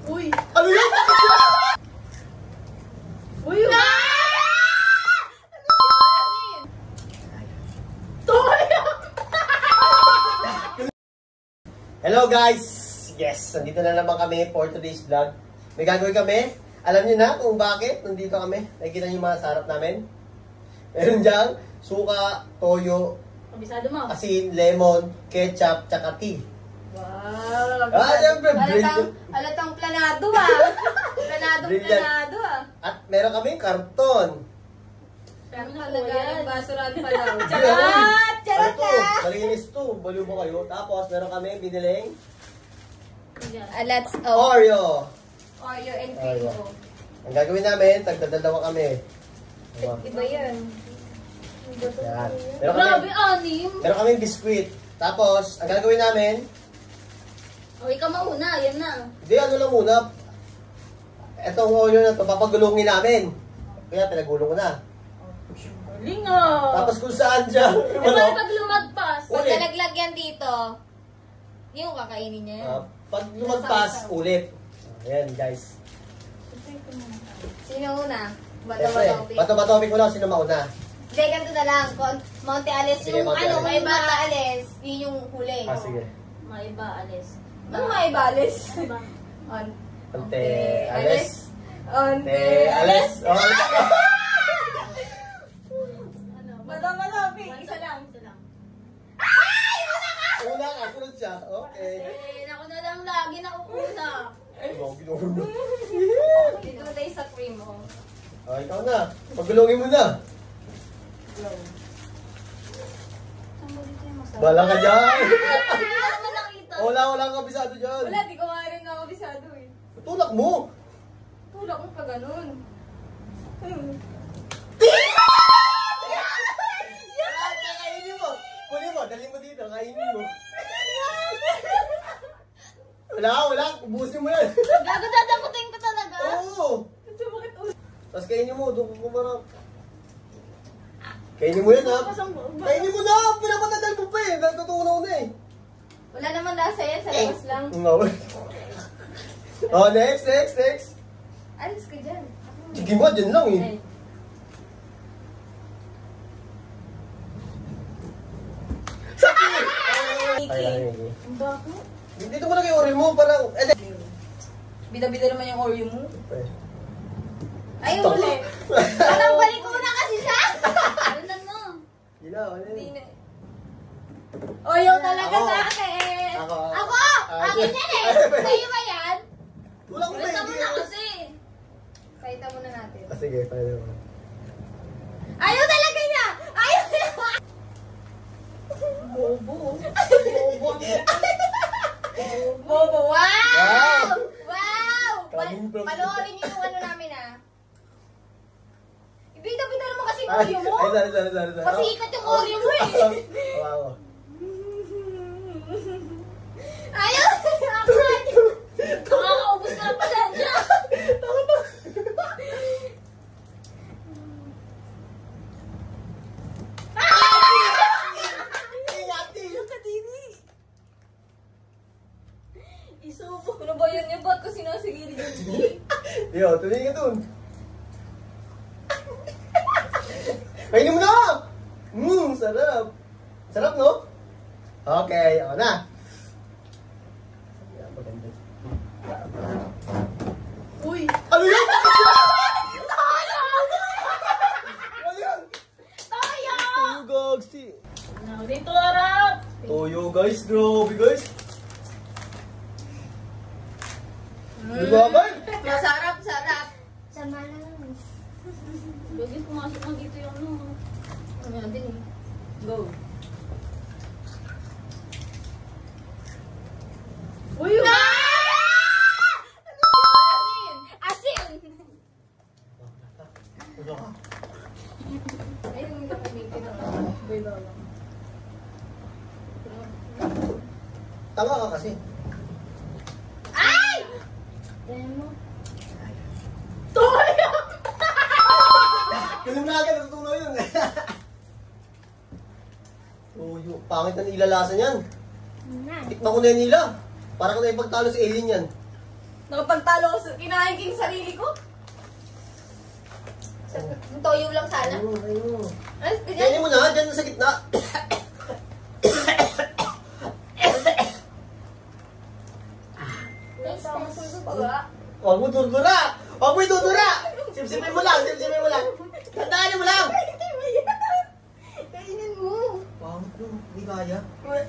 Uy! Ano yun? Uy! Toyo! Hello guys! Yes, nandito na naman kami for today's vlog. May gagawin kami. Alam niyo na kung bakit nandito kami. Nakikita niyo yung mga sarap namin. Meron dyan, suka, toyo, Kabisado mo. asin, lemon, ketchup, tsaka tea. Wow! Siyempre, Halatang planado ah. Planado ah. At meron kami karton. Pero Ano talaga, yan? nagbasuran pa daw. Charot! Charot Ito, ka! malinis to. Baliw mo kayo. Tapos, meron kami biniling Let's Oreo. Oreo and Oreo. cream. Ang gagawin namin, tagdadalawa kami. Diba? Iba yun. Yan. Meron Grabe, kami, anim! meron kami biskuit. Tapos, ang gagawin namin, O, ikaw mauna. Yan na. hindi, ano lang muna. Etong Oreo na to, papagulungin namin. Kaya pinagulong ko na. Galing ah! Tapos kung saan siya, Diba pag lumagpas? Pag ulit. nalaglag yan dito, yung kakainin niya yan. Pag lumagpas, ulit. Ayan, guys. Sino una? Siyempre, Bato-bato. bato-batopic mo lang sino mauna. Hindi, ganito na lang. Monte Ales, Sige, yung Monte ano, Ales. may Monte Ales, yun yung huli. Sige. Maiba, alis. Ano may Ales? Ante, Ales. Onte Ales. Oh, Bato-bato, isa lang. Isa lang. una ka, sunod siya. Okay. Eh, ako na lang lagi nakuuna. Ano, ginuhulog. Dito tayo sa cream, oh. Oh, ikaw na. Pagulungin mo na. Saan ba dito yung masarap? Bala ka dyan. Hindi naman nakita. Wala kang kabisado dyan. Wala, di ko nga rin nakabisado eh. Tulak mo. Tulak mo pa ganun. Kainin mo. Kunin mo, dali mo dito. Kainin mo. Wala. Ubusin mo yan. Gago, dadamutin ko talaga. Oo. Tapos kainin mo. Doon ko kumarap. Kainin mo yan, ha? Kainin mo na. Pinapatagal mo pa eh. Natutunaw na eh. Wala naman lasa yan, sa labas lang. No. Oh, next. Alis ka dyan. Sige mo, dyan lang eh. Kiki. Bakit? Dito mo na kay Oreo mo. Parang, Bida-bida naman yung Oreo mo. eh. Ay, uli. Parang balik ko na kasi siya. Ano na no? Gila, ano Hindi yun? na. Oreo talaga Ako. sa akin. Ako. Ako! Akin yan eh. Sa'yo ba yan? Wala ko Basta mo na kasi. Paita muna natin. Sige, pwede mo. Ayaw talaga niya! Ayaw niya! Bobo. Bobo! Wow! Wow! Wow! Coming from- Panoorin niyo yung ano namin ah. Ibida-bida naman kasi yung Ay, Oreo mo. sorry. Pasikat yung Oreo mo eh. Wow. Ayaw! Ako Nakakaubos na pala siya. Isubo. Ano ba yun yung ba't ko sinasigilid yun? Yo, tuloy ka dun. Kainin mo na! Sarap. Sarap, no? Okay, ako na. Uy. Ano yun? Ano yun? Toyo! Toyo, gagsi. Ano, dito harap. Toyo, guys. Grabe, guys. Diba, guys? Masarap, sarap. Sama lang. Bagay pumasok na dito yung ano. Ano yan din eh. Go. Uy! Asin! Ano ka? Ay, hindi ko kumitin ako. Bayla lang. Tama ka kasi. Ay! Demo. Toyo! Ganun na agad, natutunaw yun. Toyo. Pangit na ilalasa niyan. Tikman ko na yun nila. Para ko na ipagtalo sa alien yan. Nakapagtalo ko sa kinain ko yung sarili ko. Yung toyo lang sana. Ayun. Ay, ganyan. Kainin mo na, dyan sa gitna. Huwag mo durdura! Huwag mo idudura! Sipsipin mo lang, sipsipin mo lang. Tandaan mo lang! Kainin mo. Pangit mo, hindi kaya. Uy,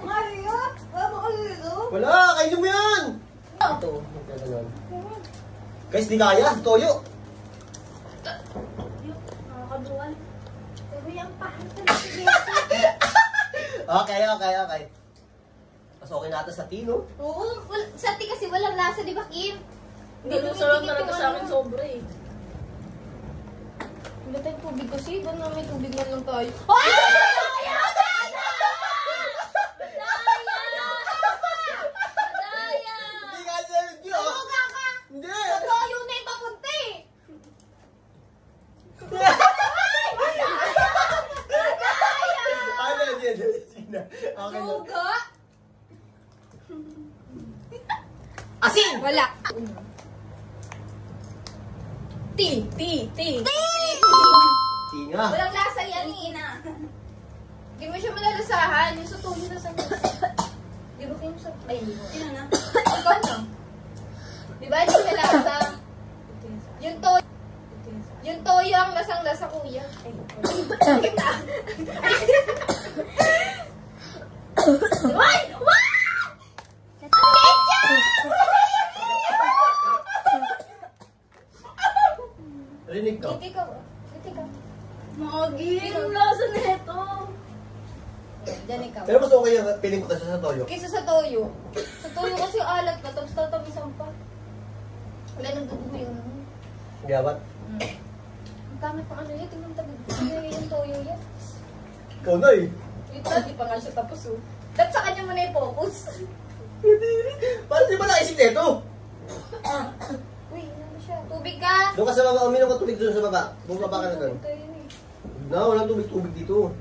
makaya. Wala ba kayo ito? Wala, kainin mo yan! Ito, magkaganon. Guys, di kaya, toyo. Nakakaduan. Pero yung pangit na Okay. Pasokin natin sa tino. Oo, sa ati kasi walang lasa, di ba, Kim? Hindi sarap talaga sa akin sobra eh. Wala tayong tubig kasi. Doon na may tubig man lang tayo. Ay! Hindi nga siya yun, Tumuga ka! Hindi! Sa toyo na yung papunta eh! Ano yun? Okay na. Tumuga? Asin! Wala. Ti! Tinga. Walang lasa yan, Ina. Hindi mo siya malalasahan. Yung sa toyo na sa Di ba kayo sa... Ay, hindi mo. Sino na? Ikaw na. Di ba hindi siya lasa? Yung toyo ang lasang-lasa, kuya. Kita. Ay! What? Rinig ko. Giti ka. Magi, ang lasa nito. Diyan ikaw. Pero mas okay yung piling ko kasi sa toyo. Kaysa sa toyo. Sa toyo kasi alat ka, tapos tatabisan pa. Wala nang dugo yun. Gawat. Ang dami pang ano yun, tingnan tabi. Hindi yung toyo yan. Ikaw na eh. Wait lang, di pa nga siya tapos oh. Dapat sa kanya mo na yung focus. Paano di ba naisip nito? Uy, ano siya? Tubig ka! Doon ka sa baba, uminom ka tubig doon sa baba. Bumaba ka na doon. Ito yun eh. No, walang tubig dito.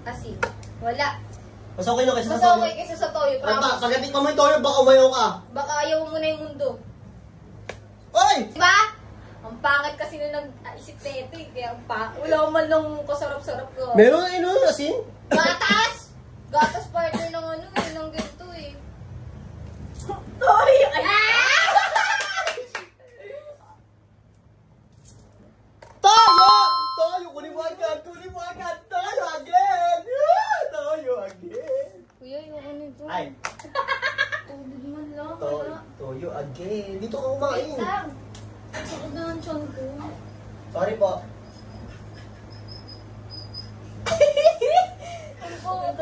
Kasi, wala. Mas okay na kasi Mas sa toyo. okay kaysa sa toyo, promise. Pagdating pa mo yung toyo, baka umayaw ka. Baka ayaw mo na yung mundo. Oy! Diba? Ang pangit kasi na nag-isip na ito eh. Kaya wala man lang kasarap-sarap ko. Meron na yun, asin? Gatas! Gatas partner ng ano eh, ng ganito eh. Toyo! Ay! Toyo! Toyo! Kunin mo agad! Toyo again! Toyo again! Kuya, yung ano ito? Ay! Tubig man lang. Toyo again! Dito ka kumain! Wait lang. Sakit na ang tiyan ko. Sorry po.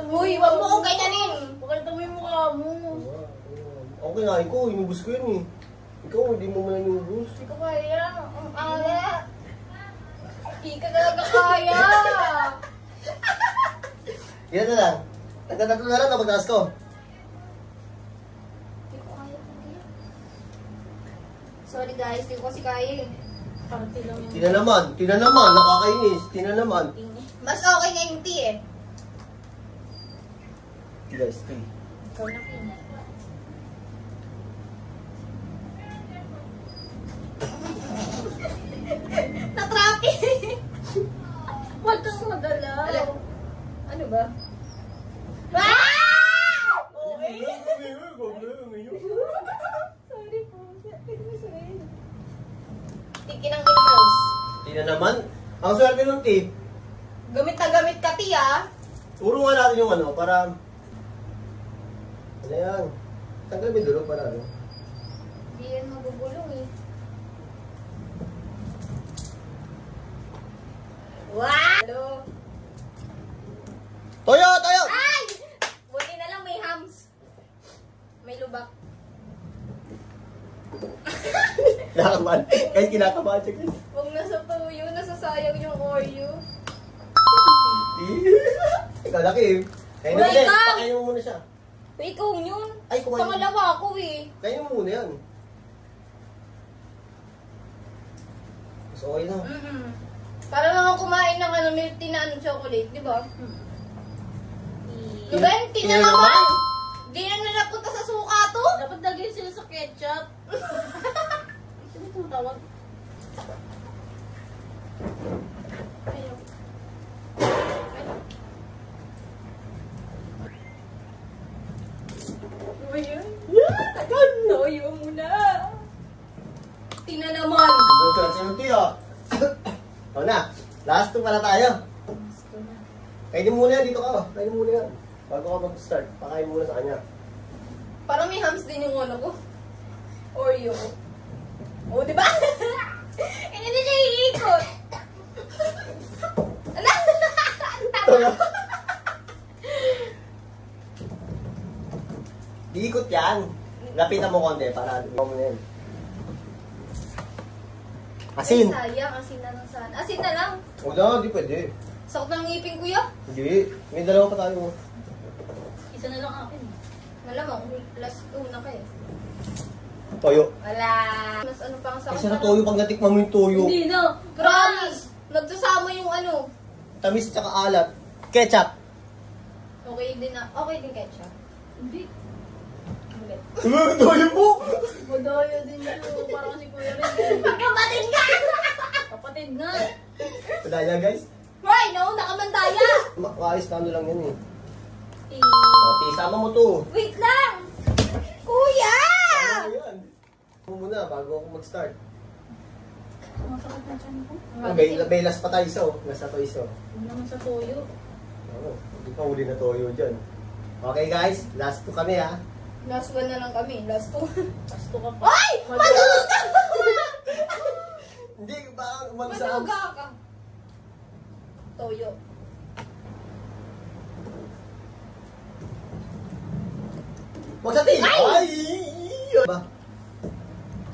Uy, wag mo kong ganyanin. Pakita mo yung mukha mo. Okay nga, ko. Inubos ko yun eh. Ikaw, hindi mo man inubos. Hindi ko kaya. Ang ala. Hindi ka talaga kaya. Yan na lang. Nagtatatlo na lang na magtaas ko. Hindi ko kaya. Sorry guys, hindi ko kasi kaya eh. Party lang yung... Tina naman, nakakainis. Tina naman. Mas okay nga yung tea eh. Guys, tea. Ikaw na tea. Na-traffic! Huwag kang magalaw. Alam, ano ba? Ah! Okay. Sorry po. Tiki ng girls. Tina naman. Ang swerte ng tea. Gamit na gamit ka, tea ah. Turo nga natin yung ano, para... Ano yan? Tanggal mo yung dulo para ano? Hindi yan magugulong eh. Wow! Hello? Toyo! Toyo! Ay! Buti na lang may hams. May lubak. Kinakabahan. Kahit kinakabahan siya guys. Huwag nasa tuyo, nasasayang yung Oreo. Ikaw laki eh. Kainin mo Wala ulit. ikaw! Pakainin mo muna siya. Uy, ikaw yun. Ay, kumain. Pangalawa ako eh. Kainin mo muna yan. So, okay na. Para naman kumain ng ano, milk tea na ano, chocolate, di ba? Nubenti na naman! Di na napunta sa suka to? Dapat lagay sila sa ketchup. Sino tumutawag? Ayaw. Ano yun? Tagal! Toyo muna! Tina naman! Doon ka sa tiyo. O na, last two pala tayo. Kainin muna yan, dito ka. Kainin muna yan. Bago ka mag-start, pakain muna sa kanya. Parang may hams din yung ano ko. Oreo. O, di ba? Hindi siya iikot. Ala! Diikot yan. Lapitan mo konti para lumaw mo na yan. Asin! Ay, sayang. Asin na lang sana. Asin na lang. Wala, di pwede. Sakot ng ngipin, kuya. Hindi. May dalawa pa tayo. Isa na lang akin. Malamang, last two na kayo. Toyo. Wala. Mas ano pa ang sakot Isa na toyo pag natikman mo yung toyo. Hindi na. Promise! Nagsasama yung ano. Tamis tsaka alat. Ketchup. Okay din na. Okay din ketchup. Hindi. Ulit. Toyo po! Madoyo din yun. Parang si Kuya rin. Kapatid ka! Kapatid nga. Padaya guys. Right, no? Nakamandaya! Maayos na ano lang yan eh. Eh. Okay, sama mo to. Wait lang! Kuya! Ano yan? Ano muna bago ako mag-start. Masakit na dyan ko. May last pa tayo isa oh. Last na to isa oh. Huwag naman sa toyo. Oo, hindi pa huli na toyo dyan. Okay guys, last two kami ha. Last one na lang kami. Last two. Pasto ka pa. Ay! Maluga! Hindi, baka umansa. Maluga ka. Toyo. Huwag sa tin! Ay! Ba?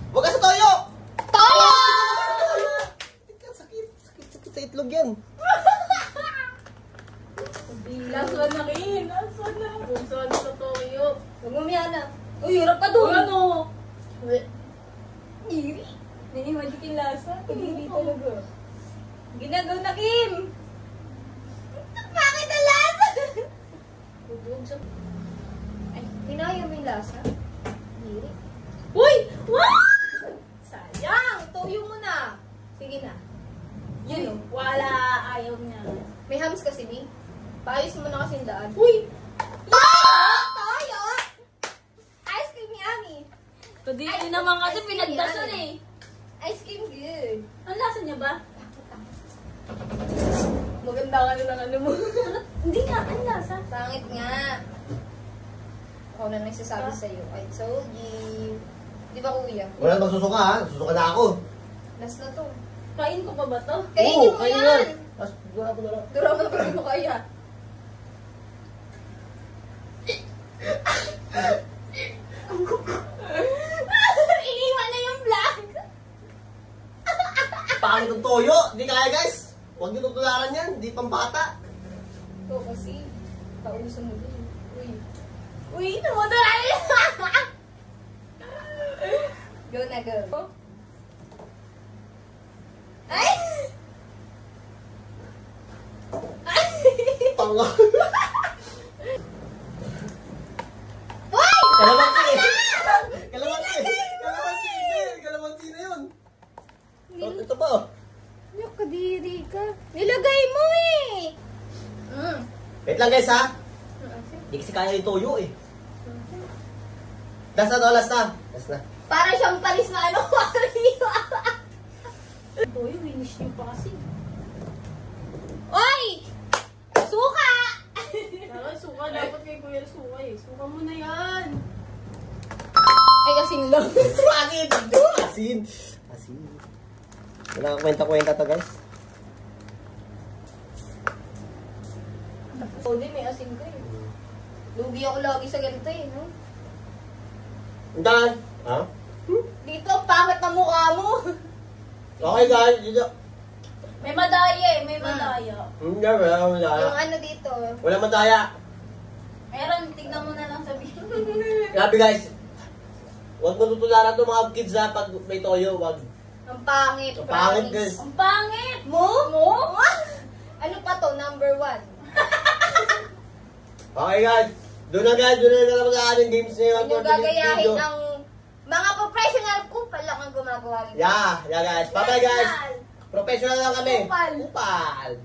Huwag ka sa toyo! Toyo! Sakit sa itlog yan. Last one na rin. Last one na. Kung saan sa toyo. Huwag mo miyana. Uy, hirap ka doon. Ano? Iri. Nini-magic yung lasa. Iri talaga. Ginagaw na, Kim. Bakit ang lasa? Huwag sa... Ay, hinaya mo yung lasa. Iri. Uy! What? Sayang! Toyo mo na. Sige na. Yun o. Wala. Ayaw niya. May hams kasi, Bi. Paayos mo na kasi yung daan. Uy! Toyo! Ice cream yummy. Kadiri naman kasi pinagdasan eh. Ice cream good. Ang lasa niya ba? Maganda ka na ng ano mo. Hindi nga. Ang lasa. Pangit nga. Ako na nagsasabi sa'yo. I told you. Di ba, kuya? Wala bang susuka ha? Susuka na ako. Last na to. Kain ko pa ba to? Kainin mo kainin yan! Tapos, dura ko na lang. Dura mo na mo kaya. Iniwan na yung vlog! Pangit ng toyo! Hindi kaya guys! Huwag niyo tutularan yan, hindi pang bata. Ito kasi, pauso mo din. Uy. Uy, tumutulala yun! Go na, go. Ay! Ay! Tanga. Uy! Kalamansi! Kalamansi! Kalamansi! Hindi! Kalamansi na yun! Ito pa oh. Yung kadiri ka. Nilagay mo eh! Wait lang guys ha! Hindi kasi kaya yung toyo eh. Last na to, last na. Last na. Para siyang panis na ano. Toyo, winish niyo pa kasi. Oy! Suka! Ay, suka. Dapat kay Kuya suka eh. Suka mo na yan. Ay, asin lang. Asin! Asin! Asin. Wala kang kwenta-kwenta to guys. O, di may asin ko eh. Lugi ako lagi sa ganito eh, no? Undan! Ha? Dito, pangit na mukha mo. Okay guys, dito. May madaya eh. May madaya. Hindi, wala madaya. Yung ano dito. Wala madaya. Meron, tignan mo na lang sa video. Grabe guys. Huwag mo tutularan to mga kids ha pag may toyo. Huwag. Ang pangit. Ang pangit, promise. guys. Ang pangit! Mo? Mo? Ano pa to? Number 1. Okay guys, doon na natapos ang ating games ngayon. Ano gagayahin ang mga professional kupal lang ang gumagawa rin. Yeah guys. Bye guys. Professional lang kami. Kupal. Kupal.